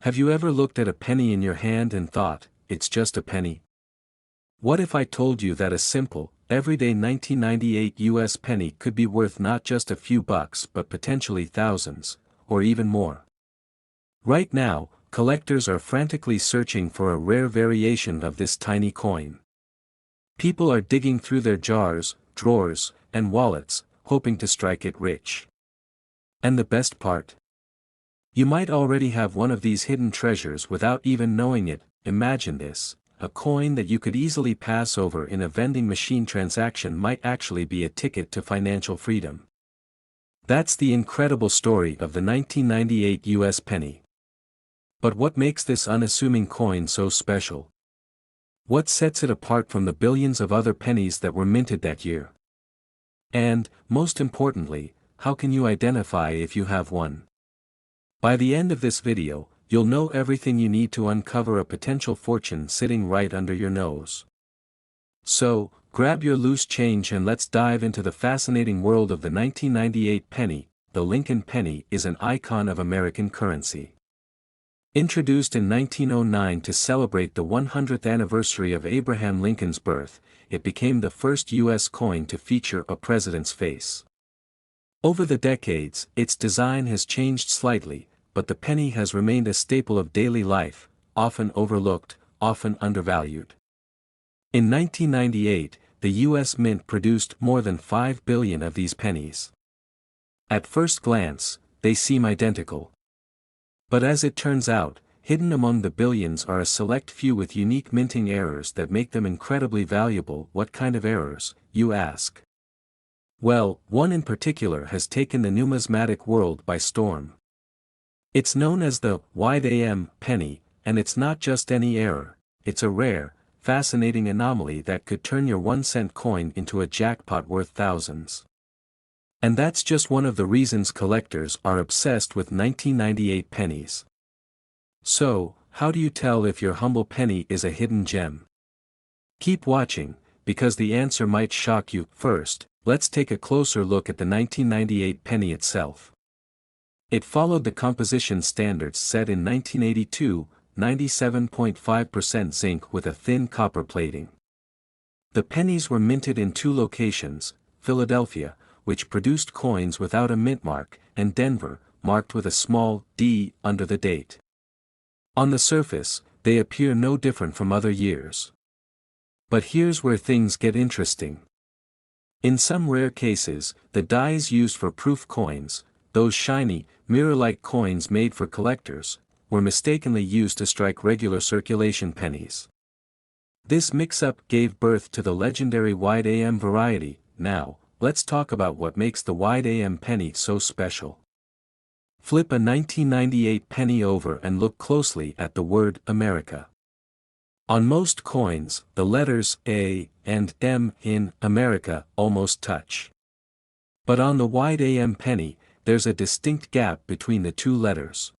Have you ever looked at a penny in your hand and thought, it's just a penny? What if I told you that a simple, everyday 1998 US penny could be worth not just a few bucks but potentially thousands, or even more? Right now, collectors are frantically searching for a rare variation of this tiny coin. People are digging through their jars, drawers, and wallets, hoping to strike it rich. And the best part? You might already have one of these hidden treasures without even knowing it. Imagine this. A coin that you could easily pass over in a vending machine transaction might actually be a ticket to financial freedom. That's the incredible story of the 1998 US penny. But what makes this unassuming coin so special? What sets it apart from the billions of other pennies that were minted that year? And, most importantly, how can you identify if you have one? By the end of this video, you'll know everything you need to uncover a potential fortune sitting right under your nose. So, grab your loose change and let's dive into the fascinating world of the 1998 penny. The Lincoln penny is an icon of American currency. Introduced in 1909 to celebrate the 100th anniversary of Abraham Lincoln's birth, it became the first U.S. coin to feature a president's face. Over the decades, its design has changed slightly, but the penny has remained a staple of daily life, often overlooked, often undervalued. In 1998, the U.S. Mint produced more than 5 billion of these pennies. At first glance, they seem identical. But as it turns out, hidden among the billions are a select few with unique minting errors that make them incredibly valuable. What kind of errors, you ask? Well, one in particular has taken the numismatic world by storm. It's known as the wide AM penny, and it's not just any error, it's a rare, fascinating anomaly that could turn your 1-cent coin into a jackpot worth thousands. And that's just one of the reasons collectors are obsessed with 1998 pennies. So, how do you tell if your humble penny is a hidden gem? Keep watching, because the answer might shock you. First, let's take a closer look at the 1998 penny itself. It followed the composition standards set in 1982, 97.5% zinc with a thin copper plating. The pennies were minted in two locations, Philadelphia, which produced coins without a mint mark, and Denver, marked with a small d under the date. On the surface, they appear no different from other years. But here's where things get interesting. In some rare cases, the dies used for proof coins, those shiny, mirror-like coins made for collectors, were mistakenly used to strike regular circulation pennies. This mix-up gave birth to the legendary wide AM variety. Now, let's talk about what makes the wide AM penny so special. Flip a 1998 penny over and look closely at the word America. On most coins, the letters A and M in America almost touch. But on the wide AM penny, there's a distinct gap between the two letters.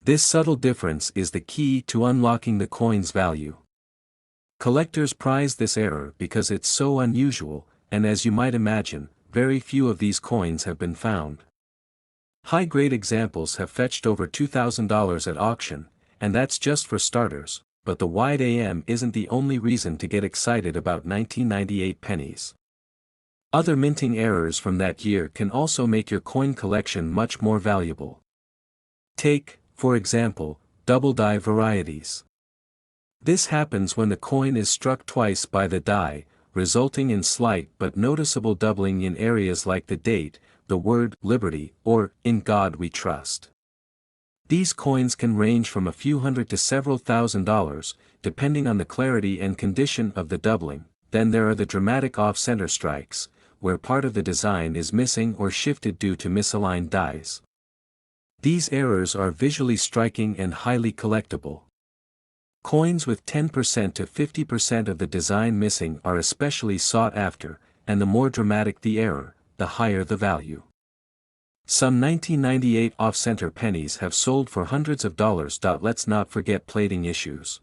This subtle difference is the key to unlocking the coin's value. Collectors prize this error because it's so unusual, and as you might imagine, very few of these coins have been found. High-grade examples have fetched over $2,000 at auction, and that's just for starters, but the wide AM isn't the only reason to get excited about 1998 pennies. Other minting errors from that year can also make your coin collection much more valuable. Take, for example, double die varieties. This happens when the coin is struck twice by the die, resulting in slight but noticeable doubling in areas like the date, the word liberty, or in God we trust. These coins can range from a few hundred to several $1,000s, depending on the clarity and condition of the doubling. Then there are the dramatic off-center strikes, where part of the design is missing or shifted due to misaligned dies. These errors are visually striking and highly collectible. Coins with 10% to 50% of the design missing are especially sought after, and the more dramatic the error, the higher the value. Some 1998 off-center pennies have sold for hundreds of dollars. Let's not forget plating issues.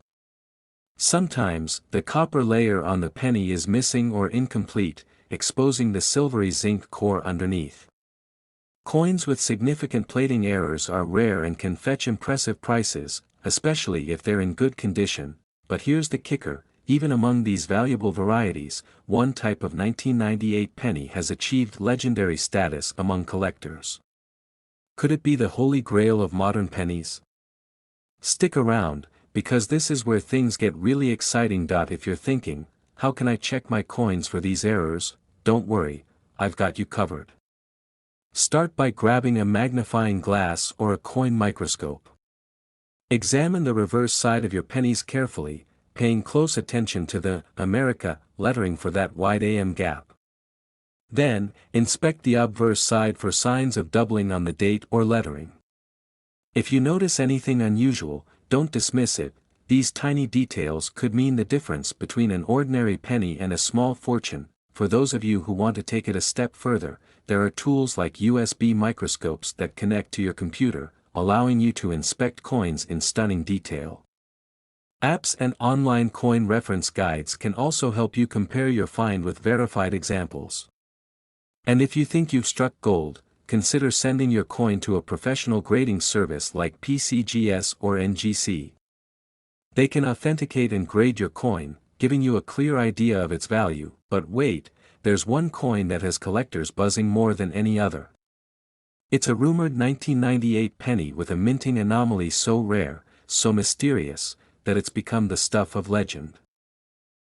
Sometimes, the copper layer on the penny is missing or incomplete, exposing the silvery zinc core underneath. Coins with significant plating errors are rare and can fetch impressive prices, especially if they're in good condition, but here's the kicker, even among these valuable varieties, one type of 1998 penny has achieved legendary status among collectors. Could it be the holy grail of modern pennies? Stick around, because this is where things get really exciting. If you're thinking, how can I check my coins for these errors? Don't worry, I've got you covered. Start by grabbing a magnifying glass or a coin microscope. Examine the reverse side of your pennies carefully, paying close attention to the America lettering for that wide AM gap. Then, inspect the obverse side for signs of doubling on the date or lettering. If you notice anything unusual, don't dismiss it. These tiny details could mean the difference between an ordinary penny and a small fortune. For those of you who want to take it a step further, there are tools like USB microscopes that connect to your computer, allowing you to inspect coins in stunning detail. Apps and online coin reference guides can also help you compare your find with verified examples. And if you think you've struck gold, consider sending your coin to a professional grading service like PCGS or NGC. They can authenticate and grade your coin, giving you a clear idea of its value. But wait, there's one coin that has collectors buzzing more than any other. It's a rumored 1998 penny with a minting anomaly so rare, so mysterious, that it's become the stuff of legend.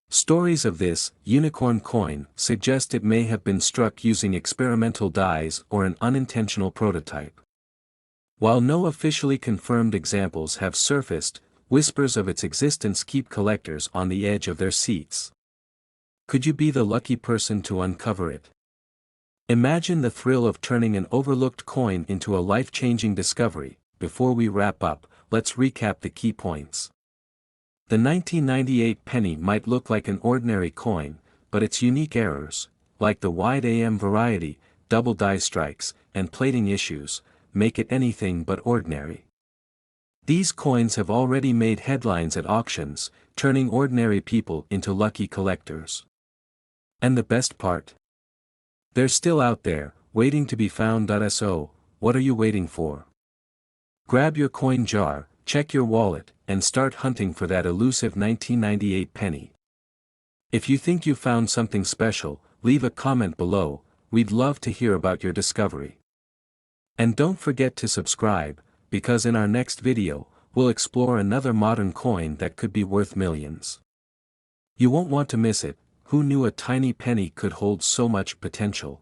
Stories of this unicorn coin suggest it may have been struck using experimental dies or an unintentional prototype. While no officially confirmed examples have surfaced, whispers of its existence keep collectors on the edge of their seats. Could you be the lucky person to uncover it? Imagine the thrill of turning an overlooked coin into a life-changing discovery. Before we wrap up, let's recap the key points. The 1998 penny might look like an ordinary coin, but its unique errors, like the wide AM variety, double die strikes, and plating issues, make it anything but ordinary. These coins have already made headlines at auctions, turning ordinary people into lucky collectors. And the best part? They're still out there, waiting to be found. So, what are you waiting for? Grab your coin jar, check your wallet, and start hunting for that elusive 1998 penny. If you think you found something special, leave a comment below. We'd love to hear about your discovery. And don't forget to subscribe, because in our next video, we'll explore another modern coin that could be worth millions. You won't want to miss it. Who knew a tiny penny could hold so much potential?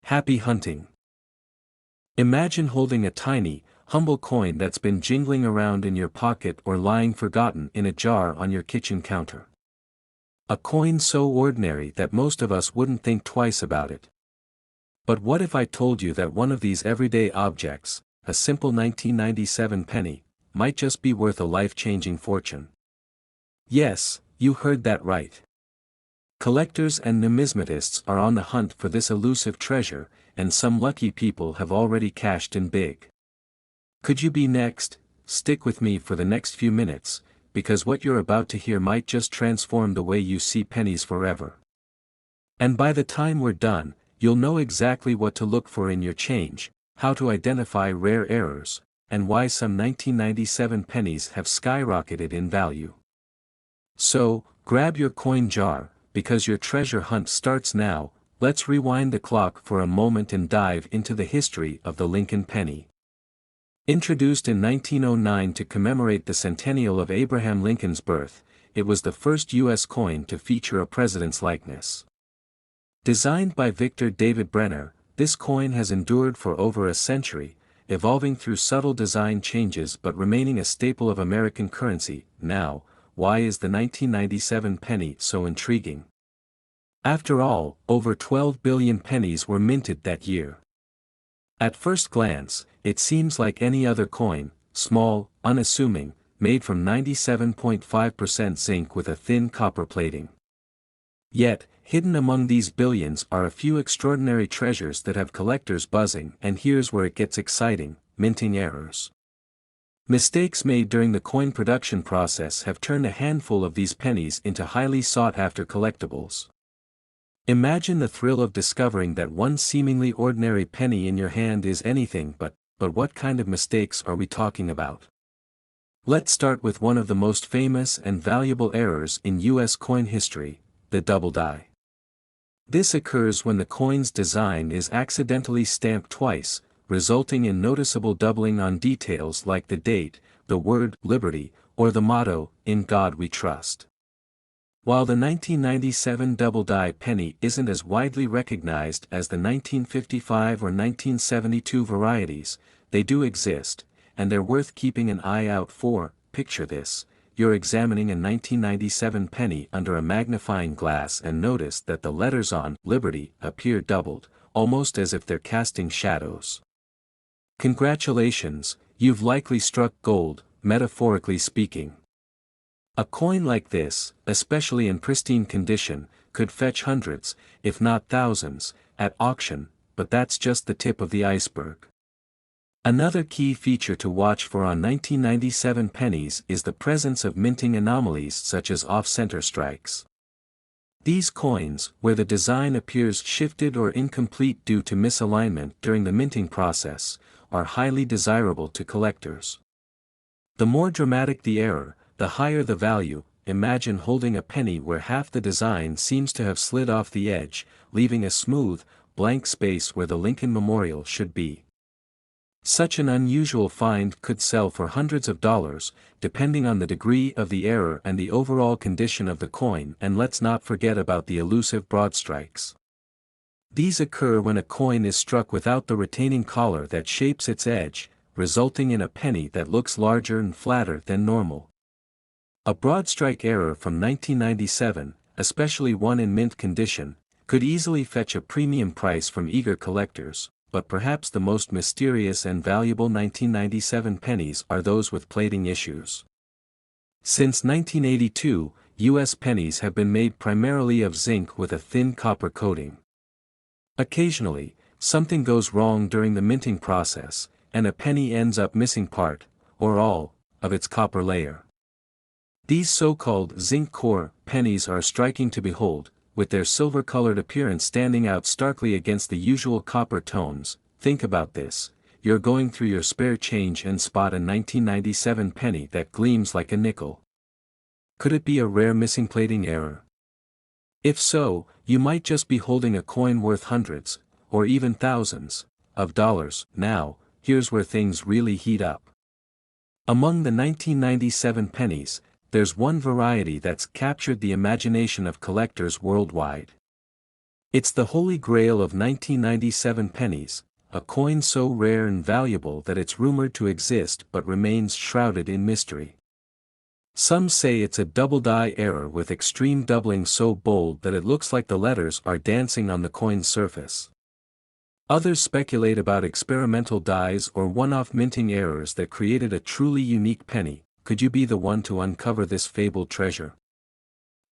Happy hunting! Imagine holding a tiny, humble coin that's been jingling around in your pocket or lying forgotten in a jar on your kitchen counter. A coin so ordinary that most of us wouldn't think twice about it. But what if I told you that one of these everyday objects, a simple 1997 penny, might just be worth a life-changing fortune? Yes, you heard that right. Collectors and numismatists are on the hunt for this elusive treasure, and some lucky people have already cashed in big. Could you be next? Stick with me for the next few minutes, because what you're about to hear might just transform the way you see pennies forever. And by the time we're done, you'll know exactly what to look for in your change, how to identify rare errors, and why some 1997 pennies have skyrocketed in value. So, grab your coin jar, because your treasure hunt starts now. Let's rewind the clock for a moment and dive into the history of the Lincoln penny. Introduced in 1909 to commemorate the centennial of Abraham Lincoln's birth, it was the first U.S. coin to feature a president's likeness. Designed by Victor David Brenner, this coin has endured for over a century, evolving through subtle design changes but remaining a staple of American currency. Now, why is the 1997 penny so intriguing? After all, over 12 billion pennies were minted that year. At first glance, it seems like any other coin, small, unassuming, made from 97.5% zinc with a thin copper plating. Yet, hidden among these billions are a few extraordinary treasures that have collectors buzzing, and here's where it gets exciting: minting errors. Mistakes made during the coin production process have turned a handful of these pennies into highly sought-after collectibles. Imagine the thrill of discovering that one seemingly ordinary penny in your hand is anything but what kind of mistakes are we talking about? Let's start with one of the most famous and valuable errors in US coin history, the double die. This occurs when the coin's design is accidentally stamped twice, resulting in noticeable doubling on details like the date, the word liberty, or the motto, "In God We Trust." While the 1997 double die penny isn't as widely recognized as the 1955 or 1972 varieties, they do exist, and they're worth keeping an eye out for. Picture this: you're examining a 1997 penny under a magnifying glass and notice that the letters on Liberty appear doubled, almost as if they're casting shadows. Congratulations, you've likely struck gold, metaphorically speaking. A coin like this, especially in pristine condition, could fetch hundreds, if not thousands, at auction, but that's just the tip of the iceberg. Another key feature to watch for on 1997 pennies is the presence of minting anomalies such as off-center strikes. These coins, where the design appears shifted or incomplete due to misalignment during the minting process, are highly desirable to collectors. The more dramatic the error, the higher the value. Imagine holding a penny where half the design seems to have slid off the edge, leaving a smooth, blank space where the Lincoln Memorial should be. Such an unusual find could sell for hundreds of dollars, depending on the degree of the error and the overall condition of the coin. And let's not forget about the elusive broad strikes. These occur when a coin is struck without the retaining collar that shapes its edge, resulting in a penny that looks larger and flatter than normal. A broad strike error from 1997, especially one in mint condition, could easily fetch a premium price from eager collectors, but perhaps the most mysterious and valuable 1997 pennies are those with plating issues. Since 1982, U.S. pennies have been made primarily of zinc with a thin copper coating. Occasionally, something goes wrong during the minting process, and a penny ends up missing part, or all, of its copper layer. These so-called zinc core pennies are striking to behold, with their silver-colored appearance standing out starkly against the usual copper tones. Think about this: you're going through your spare change and spot a 1997 penny that gleams like a nickel. Could it be a rare missing plating error? If so, you might just be holding a coin worth hundreds, or even thousands, of dollars. Now, here's where things really heat up. Among the 1997 pennies, there's one variety that's captured the imagination of collectors worldwide. It's the holy grail of 1997 pennies, a coin so rare and valuable that it's rumored to exist but remains shrouded in mystery. Some say it's a double die error with extreme doubling so bold that it looks like the letters are dancing on the coin's surface. Others speculate about experimental dies or one-off minting errors that created a truly unique penny. Could you be the one to uncover this fabled treasure?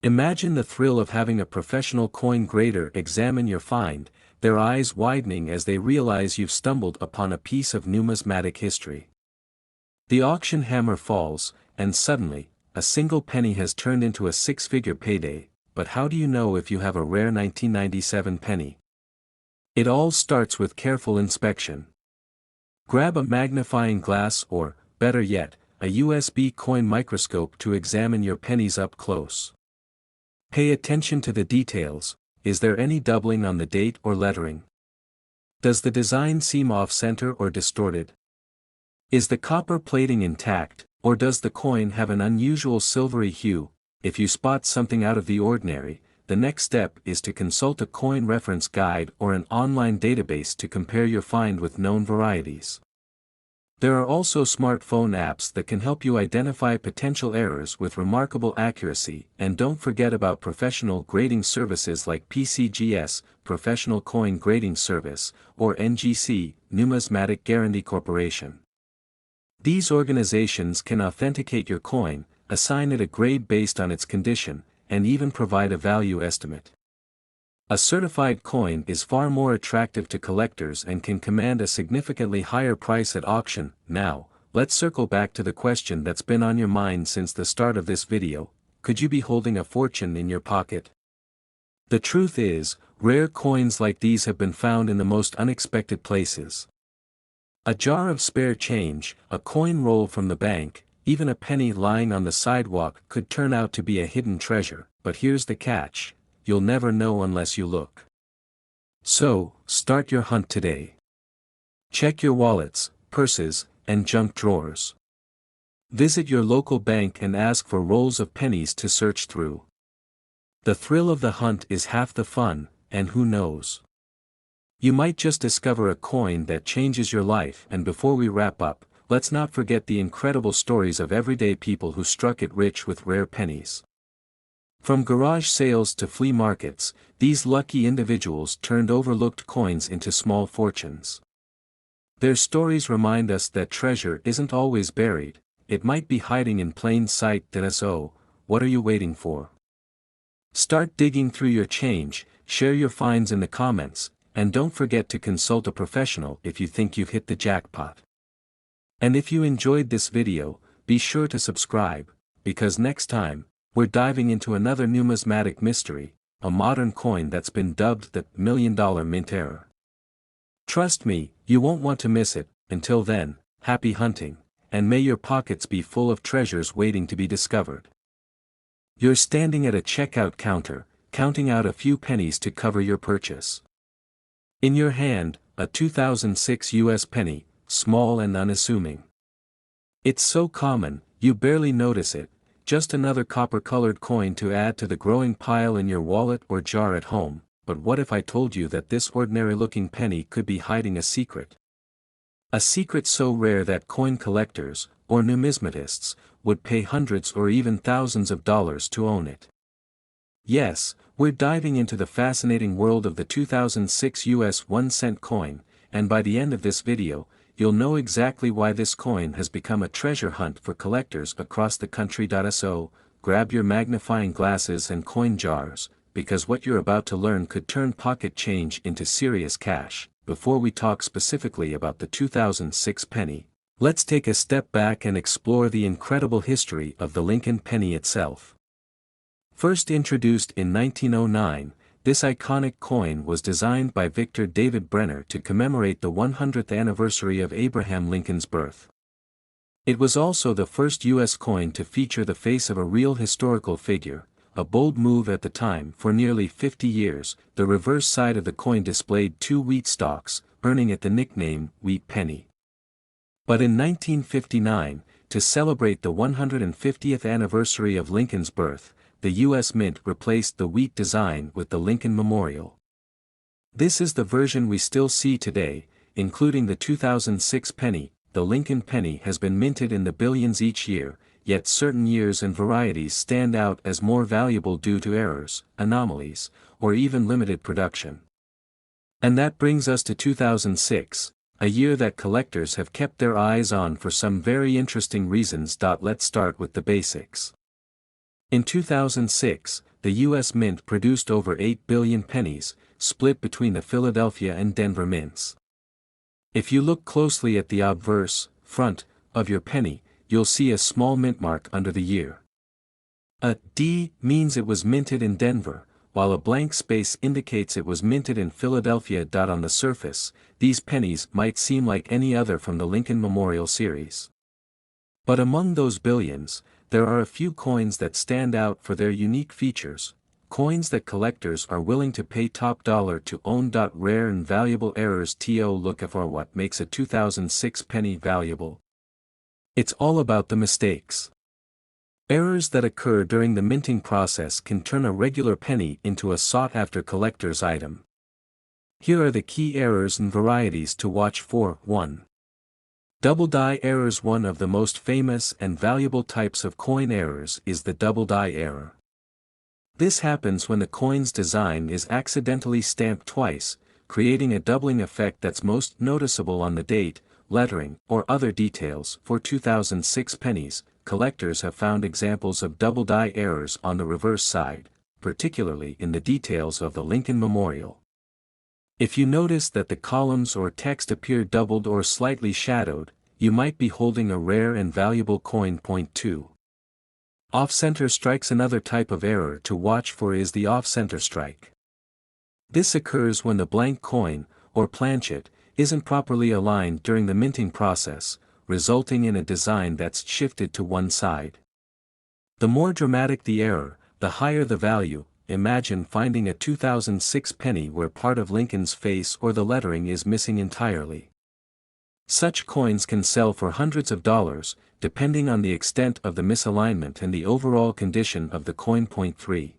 Imagine the thrill of having a professional coin grader examine your find, their eyes widening as they realize you've stumbled upon a piece of numismatic history. The auction hammer falls, and suddenly, a single penny has turned into a six-figure payday. But how do you know if you have a rare 1997 penny? It all starts with careful inspection. Grab a magnifying glass or, better yet, a USB coin microscope to examine your pennies up close. Pay attention to the details. Is there any doubling on the date or lettering? Does the design seem off-center or distorted? Is the copper plating intact, or does the coin have an unusual silvery hue? If you spot something out of the ordinary, the next step is to consult a coin reference guide or an online database to compare your find with known varieties. There are also smartphone apps that can help you identify potential errors with remarkable accuracy. And don't forget about professional grading services like PCGS, Professional Coin Grading Service, or NGC, Numismatic Guarantee Corporation. These organizations can authenticate your coin, assign it a grade based on its condition, and even provide a value estimate. A certified coin is far more attractive to collectors and can command a significantly higher price at auction. Now, let's circle back to the question that's been on your mind since the start of this video: could you be holding a fortune in your pocket? The truth is, rare coins like these have been found in the most unexpected places. A jar of spare change, a coin roll from the bank, even a penny lying on the sidewalk could turn out to be a hidden treasure, but here's the catch: you'll never know unless you look. So, start your hunt today. Check your wallets, purses, and junk drawers. Visit your local bank and ask for rolls of pennies to search through. The thrill of the hunt is half the fun, and who knows? You might just discover a coin that changes your life. And before we wrap up, let's not forget the incredible stories of everyday people who struck it rich with rare pennies. From garage sales to flea markets, these lucky individuals turned overlooked coins into small fortunes. Their stories remind us that treasure isn't always buried, it might be hiding in plain sight. So, what are you waiting for? Start digging through your change, share your finds in the comments, and don't forget to consult a professional if you think you've hit the jackpot. And if you enjoyed this video, be sure to subscribe, because next time, we're diving into another numismatic mystery, a modern coin that's been dubbed the $1 million mint error. Trust me, you won't want to miss it. Until then, happy hunting, and may your pockets be full of treasures waiting to be discovered. You're standing at a checkout counter, counting out a few pennies to cover your purchase. In your hand, a 2006 US penny, small and unassuming. It's so common, you barely notice it, just another copper-colored coin to add to the growing pile in your wallet or jar at home. But what if I told you that this ordinary-looking penny could be hiding a secret? A secret so rare that coin collectors, or numismatists, would pay hundreds or even thousands of dollars to own it. Yes, we're diving into the fascinating world of the 2006 US 1-cent coin, and by the end of this video, you'll know exactly why this coin has become a treasure hunt for collectors across the country. So, grab your magnifying glasses and coin jars, because what you're about to learn could turn pocket change into serious cash. Before we talk specifically about the 2006 penny, let's take a step back and explore the incredible history of the Lincoln penny itself. First introduced in 1909, this iconic coin was designed by Victor David Brenner to commemorate the 100th anniversary of Abraham Lincoln's birth. It was also the first U.S. coin to feature the face of a real historical figure, a bold move at the time. For nearly 50 years, the reverse side of the coin displayed 2 wheat stalks, earning it the nickname Wheat Penny. But in 1959, to celebrate the 150th anniversary of Lincoln's birth, the U.S. Mint replaced the wheat design with the Lincoln Memorial. This is the version we still see today, including the 2006 penny. The Lincoln penny has been minted in the billions each year, yet certain years and varieties stand out as more valuable due to errors, anomalies, or even limited production. And that brings us to 2006, a year that collectors have kept their eyes on for some very interesting reasons. Let's start with the basics. In 2006, the U.S. Mint produced over 8 billion pennies, split between the Philadelphia and Denver mints. If you look closely at the obverse, front, of your penny, you'll see a small mint mark under the year. A D means it was minted in Denver, while a blank space indicates it was minted in Philadelphia. On the surface, these pennies might seem like any other from the Lincoln Memorial series. But among those billions, there are a few coins that stand out for their unique features, coins that collectors are willing to pay top dollar to own. Rare and valuable errors. Look for what makes a 2006 penny valuable. It's all about the mistakes. Errors that occur during the minting process can turn a regular penny into a sought-after collector's item. Here are the key errors and varieties to watch for. 1. Double die errors. One of the most famous and valuable types of coin errors is the double die error. This happens when the coin's design is accidentally stamped twice, creating a doubling effect that's most noticeable on the date, lettering, or other details. For 2006 pennies, collectors have found examples of double die errors on the reverse side, particularly in the details of the Lincoln Memorial. If you notice that the columns or text appear doubled or slightly shadowed, you might be holding a rare and valuable coin. 2. Off-center strikes. Another type of error to watch for is the off-center strike. This occurs when the blank coin, or planchet, isn't properly aligned during the minting process, resulting in a design that's shifted to one side. The more dramatic the error, the higher the value. Imagine finding a 2006 penny where part of Lincoln's face or the lettering is missing entirely. Such coins can sell for hundreds of dollars, depending on the extent of the misalignment and the overall condition of the coin. Point 3.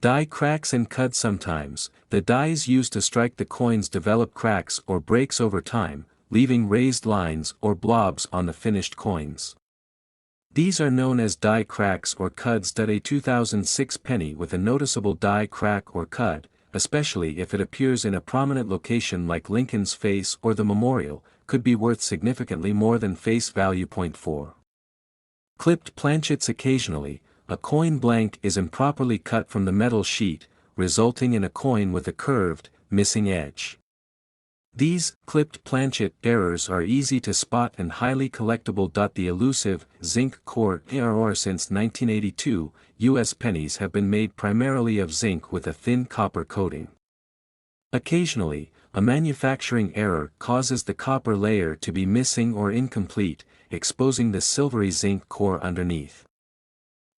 Die cracks and cuts. Sometimes, the dies used to strike the coins develop cracks or breaks over time, leaving raised lines or blobs on the finished coins. These are known as die cracks or cuds. A 2006 penny with a noticeable die crack or cud, especially if it appears in a prominent location like Lincoln's face or the memorial, could be worth significantly more than face value. Point 4. Clipped planchets. Occasionally, a coin blank is improperly cut from the metal sheet, resulting in a coin with a curved, missing edge. These clipped planchet errors are easy to spot and highly collectible. The elusive zinc core error. Since 1982, U.S. pennies have been made primarily of zinc with a thin copper coating. Occasionally, a manufacturing error causes the copper layer to be missing or incomplete, exposing the silvery zinc core underneath.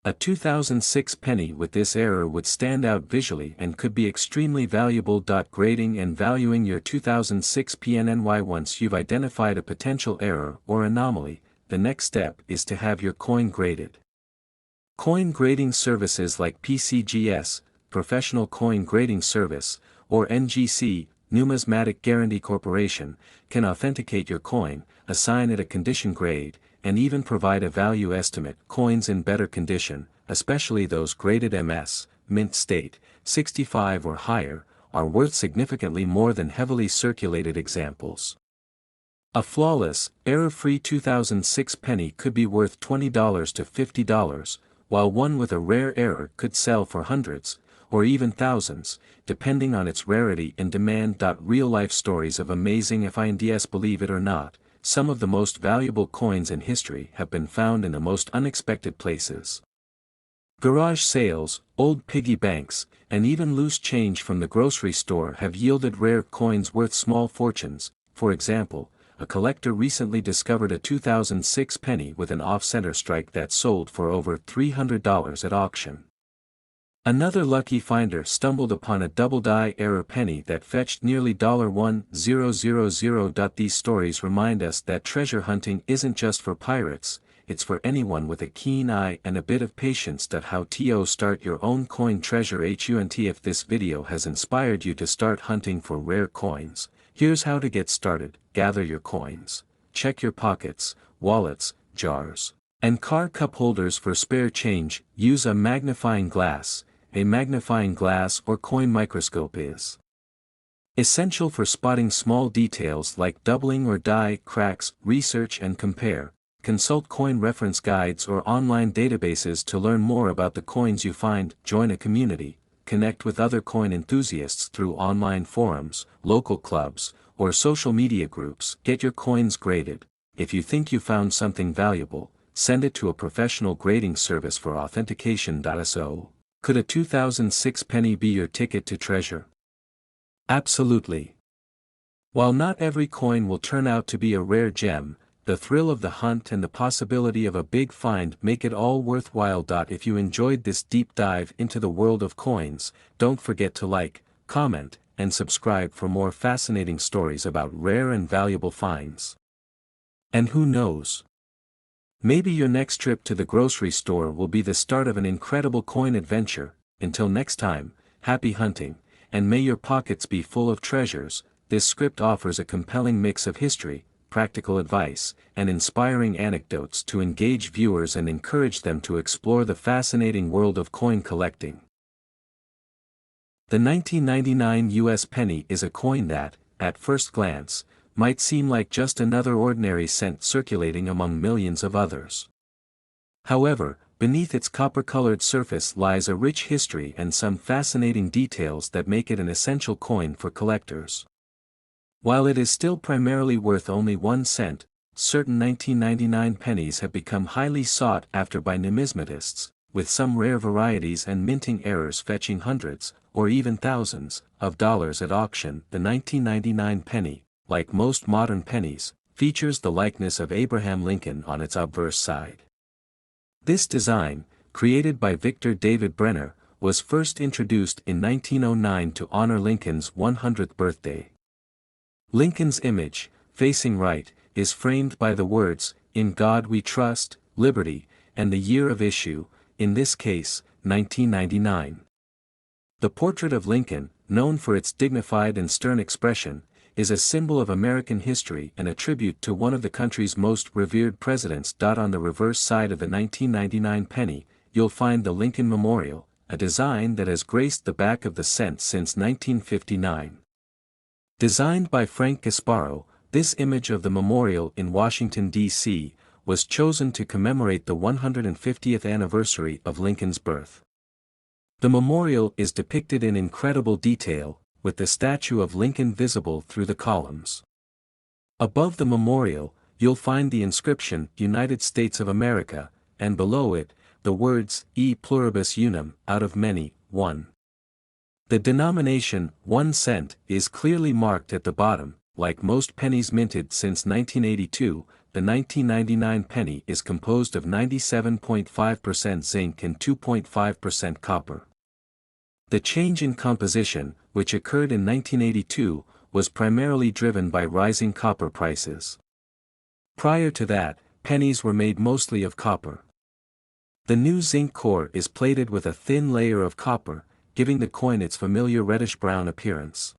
A 2006 penny with this error would stand out visually and could be extremely valuable. Grading and valuing your 2006 PNNY. Once you've identified a potential error or anomaly, the next step is to have your coin graded. Coin grading services like PCGS, Professional Coin Grading Service, or NGC, Numismatic Guarantee Corporation, can authenticate your coin, assign it a condition grade, and even provide a value estimate. Coins in better condition, especially those graded MS, mint state, 65 or higher, are worth significantly more than heavily circulated examples. A flawless, error-free 2006 penny could be worth $20 to $50, while one with a rare error could sell for hundreds, or even thousands, depending on its rarity and demand. Real-life stories of amazing finds. Believe it or not, some of the most valuable coins in history have been found in the most unexpected places. Garage sales, old piggy banks, and even loose change from the grocery store have yielded rare coins worth small fortunes. For example, a collector recently discovered a 2006 penny with an off-center strike that sold for over $300 at auction. Another lucky finder stumbled upon a double die error penny that fetched nearly $1,000. These stories remind us that treasure hunting isn't just for pirates, it's for anyone with a keen eye and a bit of patience. How to start your own coin treasure hunt. If this video has inspired you to start hunting for rare coins, here's how to get started. Gather your coins. Check your pockets, wallets, jars, and car cup holders for spare change. Use a magnifying glass. A magnifying glass or coin microscope is essential for spotting small details like doubling or die cracks. Research and compare. Consult coin reference guides or online databases to learn more about the coins you find. Join a community. Connect with other coin enthusiasts through online forums, local clubs, or social media groups. Get your coins graded. If you think you found something valuable, send it to a professional grading service for authentication. So, could a 2006 penny be your ticket to treasure? Absolutely. While not every coin will turn out to be a rare gem, the thrill of the hunt and the possibility of a big find make it all worthwhile. If you enjoyed this deep dive into the world of coins, don't forget to like, comment, and subscribe for more fascinating stories about rare and valuable finds. And who knows? Maybe your next trip to the grocery store will be the start of an incredible coin adventure. Until next time, happy hunting, and may your pockets be full of treasures. This script offers a compelling mix of history, practical advice, and inspiring anecdotes to engage viewers and encourage them to explore the fascinating world of coin collecting. The 1999 U.S. penny is a coin that, at first glance, might seem like just another ordinary cent circulating among millions of others. However, beneath its copper-colored surface lies a rich history and some fascinating details that make it an essential coin for collectors. While it is still primarily worth only 1 cent, certain 1999 pennies have become highly sought after by numismatists, with some rare varieties and minting errors fetching hundreds, or even thousands, of dollars at auction. The 1999 penny, like most modern pennies, features the likeness of Abraham Lincoln on its obverse side. This design, created by Victor David Brenner, was first introduced in 1909 to honor Lincoln's 100th birthday. Lincoln's image, facing right, is framed by the words, "In God We Trust," "Liberty," and the year of issue, in this case, 1999. The portrait of Lincoln, known for its dignified and stern expression, is a symbol of American history and a tribute to one of the country's most revered presidents. On the reverse side of the 1999 penny, you'll find the Lincoln Memorial, a design that has graced the back of the cent since 1959. Designed by Frank Gasparo, this image of the memorial in Washington, D.C., was chosen to commemorate the 150th anniversary of Lincoln's birth. The memorial is depicted in incredible detail, with the statue of Lincoln visible through the columns. Above the memorial, you'll find the inscription "United States of America," and below it, the words "E pluribus unum," out of many, one. The denomination, 1 cent, is clearly marked at the bottom. Like most pennies minted since 1982, the 1999 penny is composed of 97.5% zinc and 2.5% copper. The change in composition, which occurred in 1982, was primarily driven by rising copper prices. Prior to that, pennies were made mostly of copper. The new zinc core is plated with a thin layer of copper, giving the coin its familiar reddish-brown appearance.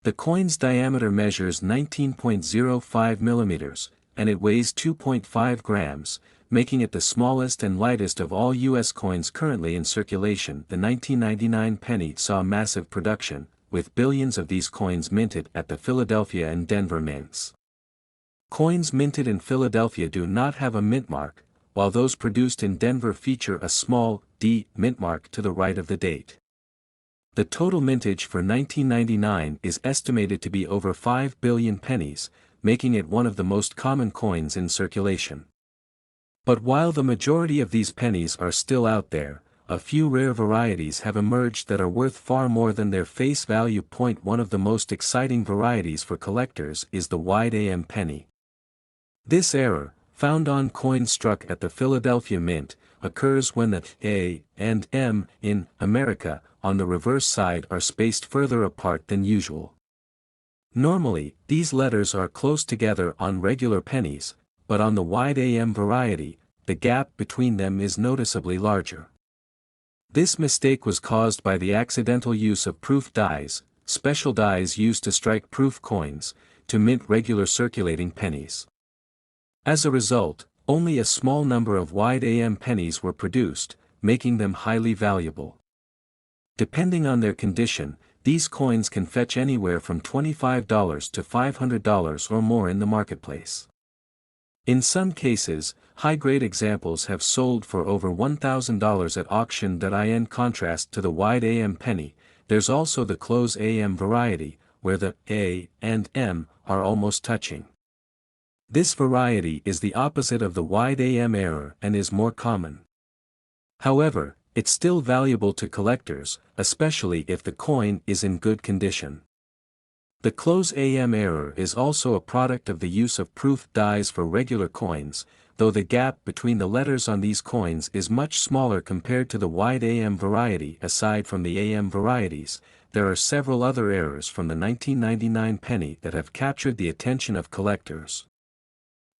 The coin's diameter measures 19.05 millimeters, and it weighs 2.5 grams, making it the smallest and lightest of all U.S. coins currently in circulation. The 1999 penny saw massive production, with billions of these coins minted at the Philadelphia and Denver mints. Coins minted in Philadelphia do not have a mint mark, while those produced in Denver feature a small D mint mark to the right of the date. The total mintage for 1999 is estimated to be over 5 billion pennies, making it one of the most common coins in circulation. But while the majority of these pennies are still out there, a few rare varieties have emerged that are worth far more than their face value. One of the most exciting varieties for collectors is the wide AM penny. This error, found on coins struck at the Philadelphia Mint, occurs when the A and M in America on the reverse side are spaced further apart than usual. Normally, these letters are close together on regular pennies, but on the wide AM variety, the gap between them is noticeably larger. This mistake was caused by the accidental use of proof dies, special dies used to strike proof coins, to mint regular circulating pennies. As a result, only a small number of wide AM pennies were produced, making them highly valuable. Depending on their condition, these coins can fetch anywhere from $25 to $500 or more in the marketplace. In some cases, high-grade examples have sold for over $1,000 at auction. In contrast to the wide AM penny, there's also the close AM variety, where the A and M are almost touching. This variety is the opposite of the wide AM error and is more common. However, it's still valuable to collectors, especially if the coin is in good condition. The close AM error is also a product of the use of proof dies for regular coins, though the gap between the letters on these coins is much smaller compared to the wide AM variety. Aside from the AM varieties, there are several other errors from the 1999 penny that have captured the attention of collectors.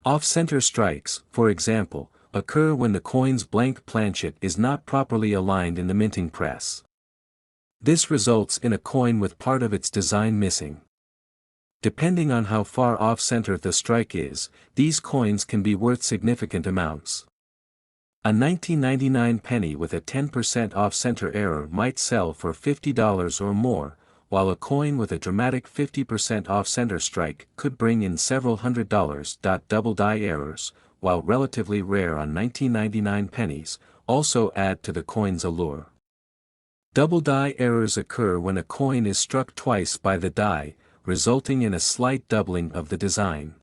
Off-center strikes, for example, occur when the coin's blank planchet is not properly aligned in the minting press. This results in a coin with part of its design missing. Depending on how far off-center the strike is, these coins can be worth significant amounts. A 1999 penny with a 10% off-center error might sell for $50 or more, while a coin with a dramatic 50% off-center strike could bring in several $100s. Double die errors, while relatively rare on 1999 pennies, also add to the coin's allure. Double die errors occur when a coin is struck twice by the die, resulting in a slight doubling of the design.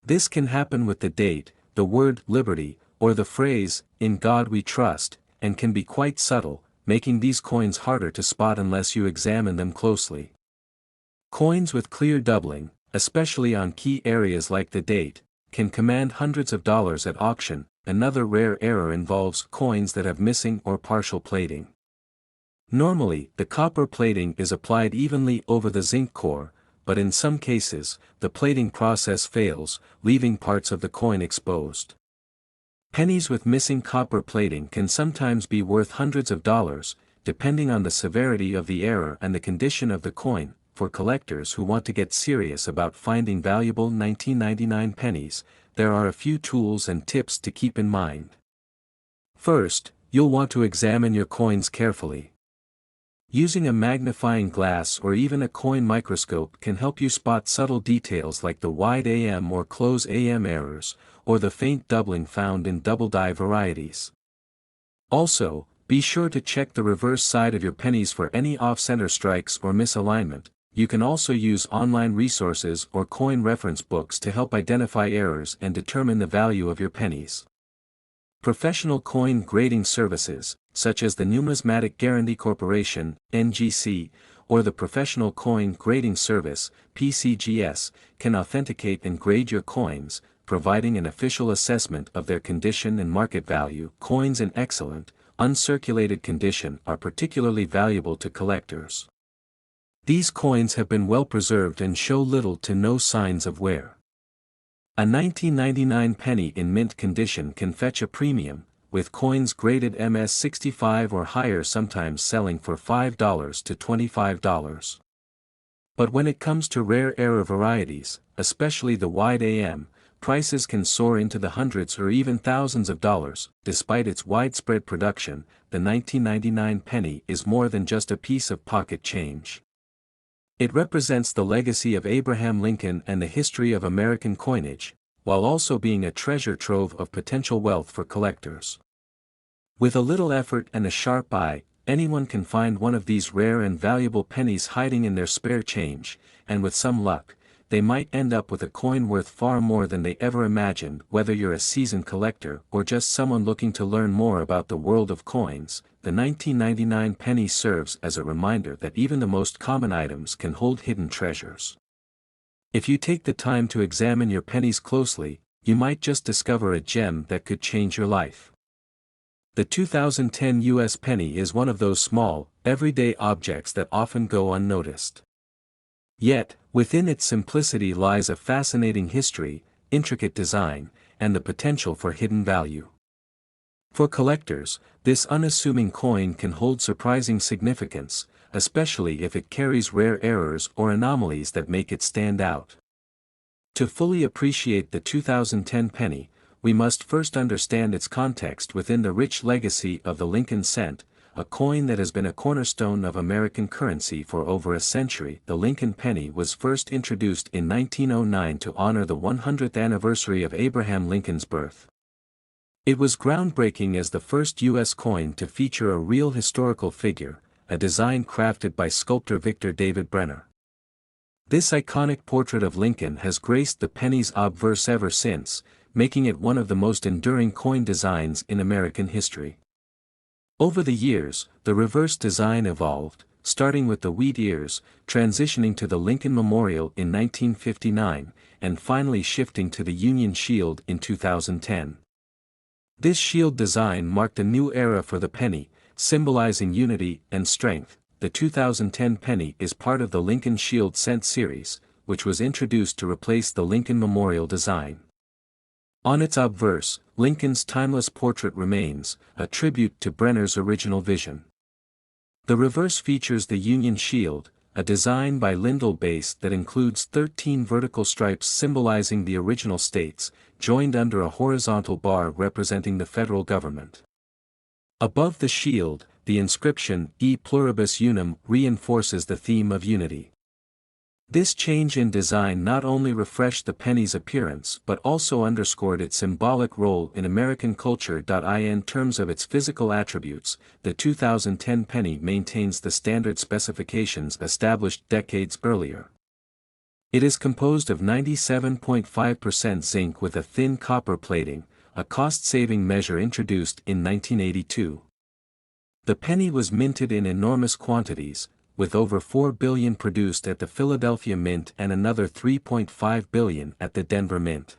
This can happen with the date, the word "Liberty," or the phrase, "In God we trust," and can be quite subtle, making these coins harder to spot unless you examine them closely. Coins with clear doubling, especially on key areas like the date, can command hundreds of dollars at auction. Another rare error involves coins that have missing or partial plating. Normally, the copper plating is applied evenly over the zinc core, but in some cases, the plating process fails, leaving parts of the coin exposed. Pennies with missing copper plating can sometimes be worth hundreds of dollars, depending on the severity of the error and the condition of the coin. For collectors who want to get serious about finding valuable 1999 pennies, there are a few tools and tips to keep in mind. First, you'll want to examine your coins carefully. Using a magnifying glass or even a coin microscope can help you spot subtle details like the wide AM or close AM errors, or the faint doubling found in double die varieties. Also, be sure to check the reverse side of your pennies for any off-center strikes or misalignment. You can also use online resources or coin reference books to help identify errors and determine the value of your pennies. Professional coin grading services, such as the Numismatic Guarantee Corporation, NGC, or the Professional Coin Grading Service, PCGS, can authenticate and grade your coins, providing an official assessment of their condition and market value. Coins in excellent, uncirculated condition are particularly valuable to collectors. These coins have been well preserved and show little to no signs of wear. A 1999 penny in mint condition can fetch a premium, with coins graded MS65 or higher sometimes selling for $5 to $25. But when it comes to rare error varieties, especially the wide AM, prices can soar into the hundreds or even thousands of dollars. Despite its widespread production, the 1999 penny is more than just a piece of pocket change. It represents the legacy of Abraham Lincoln and the history of American coinage, while also being a treasure trove of potential wealth for collectors. With a little effort and a sharp eye, anyone can find one of these rare and valuable pennies hiding in their spare change, and with some luck, they might end up with a coin worth far more than they ever imagined. Whether you're a seasoned collector or just someone looking to learn more about the world of coins, the 1999 penny serves as a reminder that even the most common items can hold hidden treasures. If you take the time to examine your pennies closely, you might just discover a gem that could change your life. The 2010 US penny is one of those small, everyday objects that often go unnoticed. Yet, within its simplicity lies a fascinating history, intricate design, and the potential for hidden value. For collectors, this unassuming coin can hold surprising significance, especially if it carries rare errors or anomalies that make it stand out. To fully appreciate the 2010 penny, we must first understand its context within the rich legacy of the Lincoln cent, a coin that has been a cornerstone of American currency for over a century. The Lincoln penny was first introduced in 1909 to honor the 100th anniversary of Abraham Lincoln's birth. It was groundbreaking as the first U.S. coin to feature a real historical figure, a design crafted by sculptor Victor David Brenner. This iconic portrait of Lincoln has graced the penny's obverse ever since, making it one of the most enduring coin designs in American history. Over the years, the reverse design evolved, starting with the wheat ears, transitioning to the Lincoln Memorial in 1959, and finally shifting to the Union Shield in 2010. This shield design marked a new era for the penny, symbolizing unity and strength. The 2010 penny is part of the Lincoln Shield cent series, which was introduced to replace the Lincoln Memorial design. On its obverse, Lincoln's timeless portrait remains, a tribute to Brenner's original vision. The reverse features the Union Shield, a design by Lyndall base that includes 13 vertical stripes symbolizing the original states, joined under a horizontal bar representing the federal government. Above the shield, the inscription E Pluribus Unum reinforces the theme of unity. This change in design not only refreshed the penny's appearance but also underscored its symbolic role in American culture. In terms of its physical attributes, the 2010 penny maintains the standard specifications established decades earlier. It is composed of 97.5% zinc with a thin copper plating, a cost-saving measure introduced in 1982. The penny was minted in enormous quantities, with over 4 billion produced at the Philadelphia Mint and another 3.5 billion at the Denver Mint.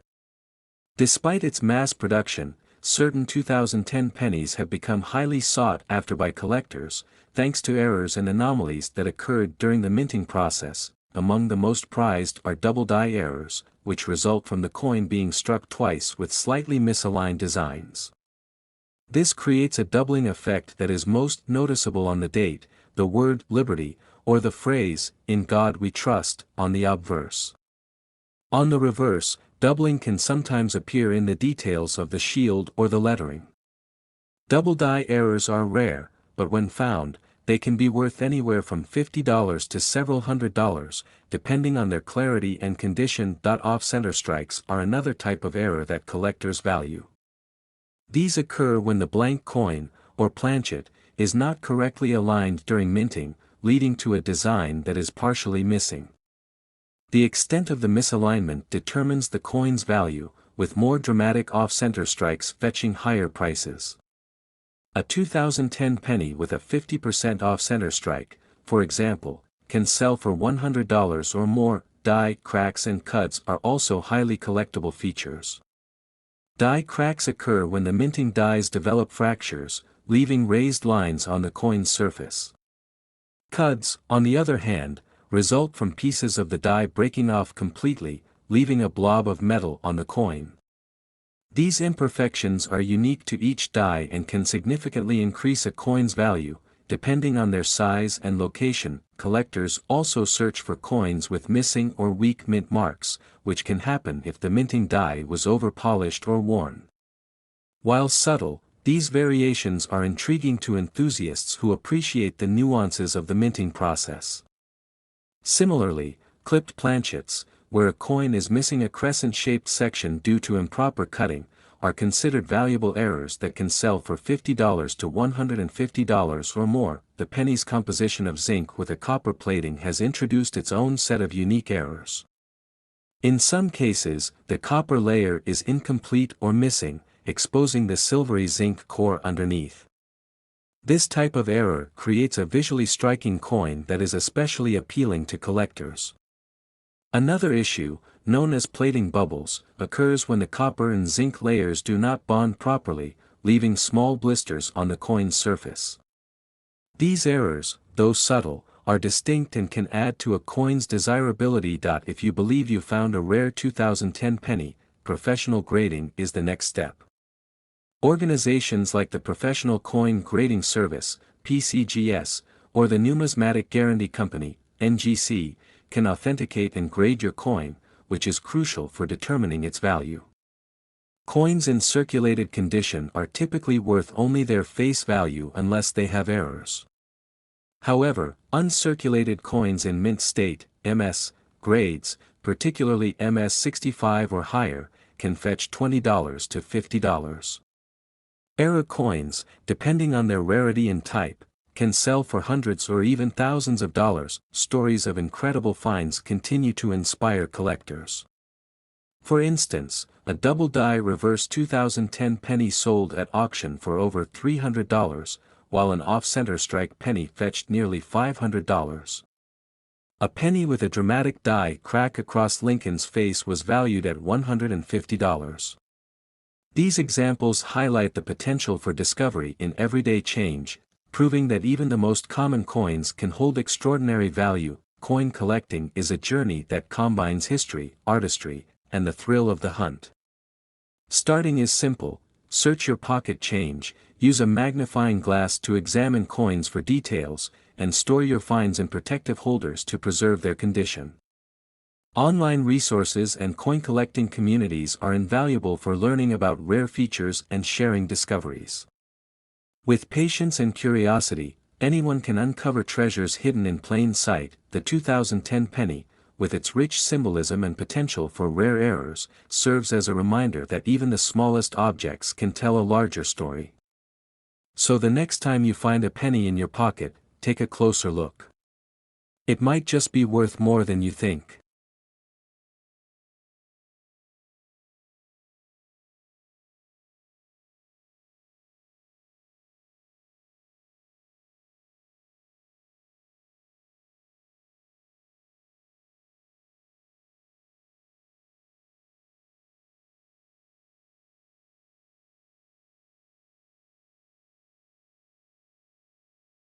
Despite its mass production, certain 2010 pennies have become highly sought after by collectors, thanks to errors and anomalies that occurred during the minting process. Among the most prized are double die errors, which result from the coin being struck twice with slightly misaligned designs. This creates a doubling effect that is most noticeable on the date, the word liberty, or the phrase, "In God we trust," on the obverse. On the reverse, doubling can sometimes appear in the details of the shield or the lettering. Double die errors are rare, but when found, they can be worth anywhere from $50 to several $100s, depending on their clarity and condition. Off-center strikes are another type of error that collectors value. These occur when the blank coin, or planchet, is not correctly aligned during minting, leading to a design that is partially missing. The extent of the misalignment determines the coin's value, with more dramatic off-center strikes fetching higher prices. A 2010 penny with a 50% off-center strike, for example, can sell for $100 or more. Die cracks and cuts are also highly collectible features. Die cracks occur when the minting dies develop fractures, leaving raised lines on the coin's surface. Cuts, on the other hand, result from pieces of the die breaking off completely, leaving a blob of metal on the coin. These imperfections are unique to each die and can significantly increase a coin's value, depending on their size and location. Collectors also search for coins with missing or weak mint marks, which can happen if the minting die was over-polished or worn. While subtle, these variations are intriguing to enthusiasts who appreciate the nuances of the minting process. Similarly, clipped planchets, where a coin is missing a crescent-shaped section due to improper cutting, are considered valuable errors that can sell for $50 to $150 or more. The penny's composition of zinc with a copper plating has introduced its own set of unique errors. In some cases, the copper layer is incomplete or missing, exposing the silvery zinc core underneath. This type of error creates a visually striking coin that is especially appealing to collectors. Another issue, known as plating bubbles, occurs when the copper and zinc layers do not bond properly, leaving small blisters on the coin's surface. These errors, though subtle, are distinct and can add to a coin's desirability. If you believe you found a rare 2010 penny, professional grading is the next step. Organizations like the Professional Coin Grading Service, PCGS, or the Numismatic Guarantee Company, NGC, can authenticate and grade your coin, which is crucial for determining its value. Coins in circulated condition are typically worth only their face value unless they have errors. However, uncirculated coins in mint state, MS, grades, particularly MS 65 or higher, can fetch $20 to $50. Error coins, depending on their rarity and type, can sell for hundreds or even thousands of dollars. Stories of incredible finds continue to inspire collectors. For instance, a double die reverse 2010 penny sold at auction for over $300, while an off-center strike penny fetched nearly $500. A penny with a dramatic die crack across Lincoln's face was valued at $150. These examples highlight the potential for discovery in everyday change, proving that even the most common coins can hold extraordinary value. Coin collecting is a journey that combines history, artistry, and the thrill of the hunt. Starting is simple: search your pocket change, use a magnifying glass to examine coins for details, and store your finds in protective holders to preserve their condition. Online resources and coin collecting communities are invaluable for learning about rare features and sharing discoveries. With patience and curiosity, anyone can uncover treasures hidden in plain sight. The 2010 penny, with its rich symbolism and potential for rare errors, serves as a reminder that even the smallest objects can tell a larger story. So the next time you find a penny in your pocket, take a closer look. It might just be worth more than you think.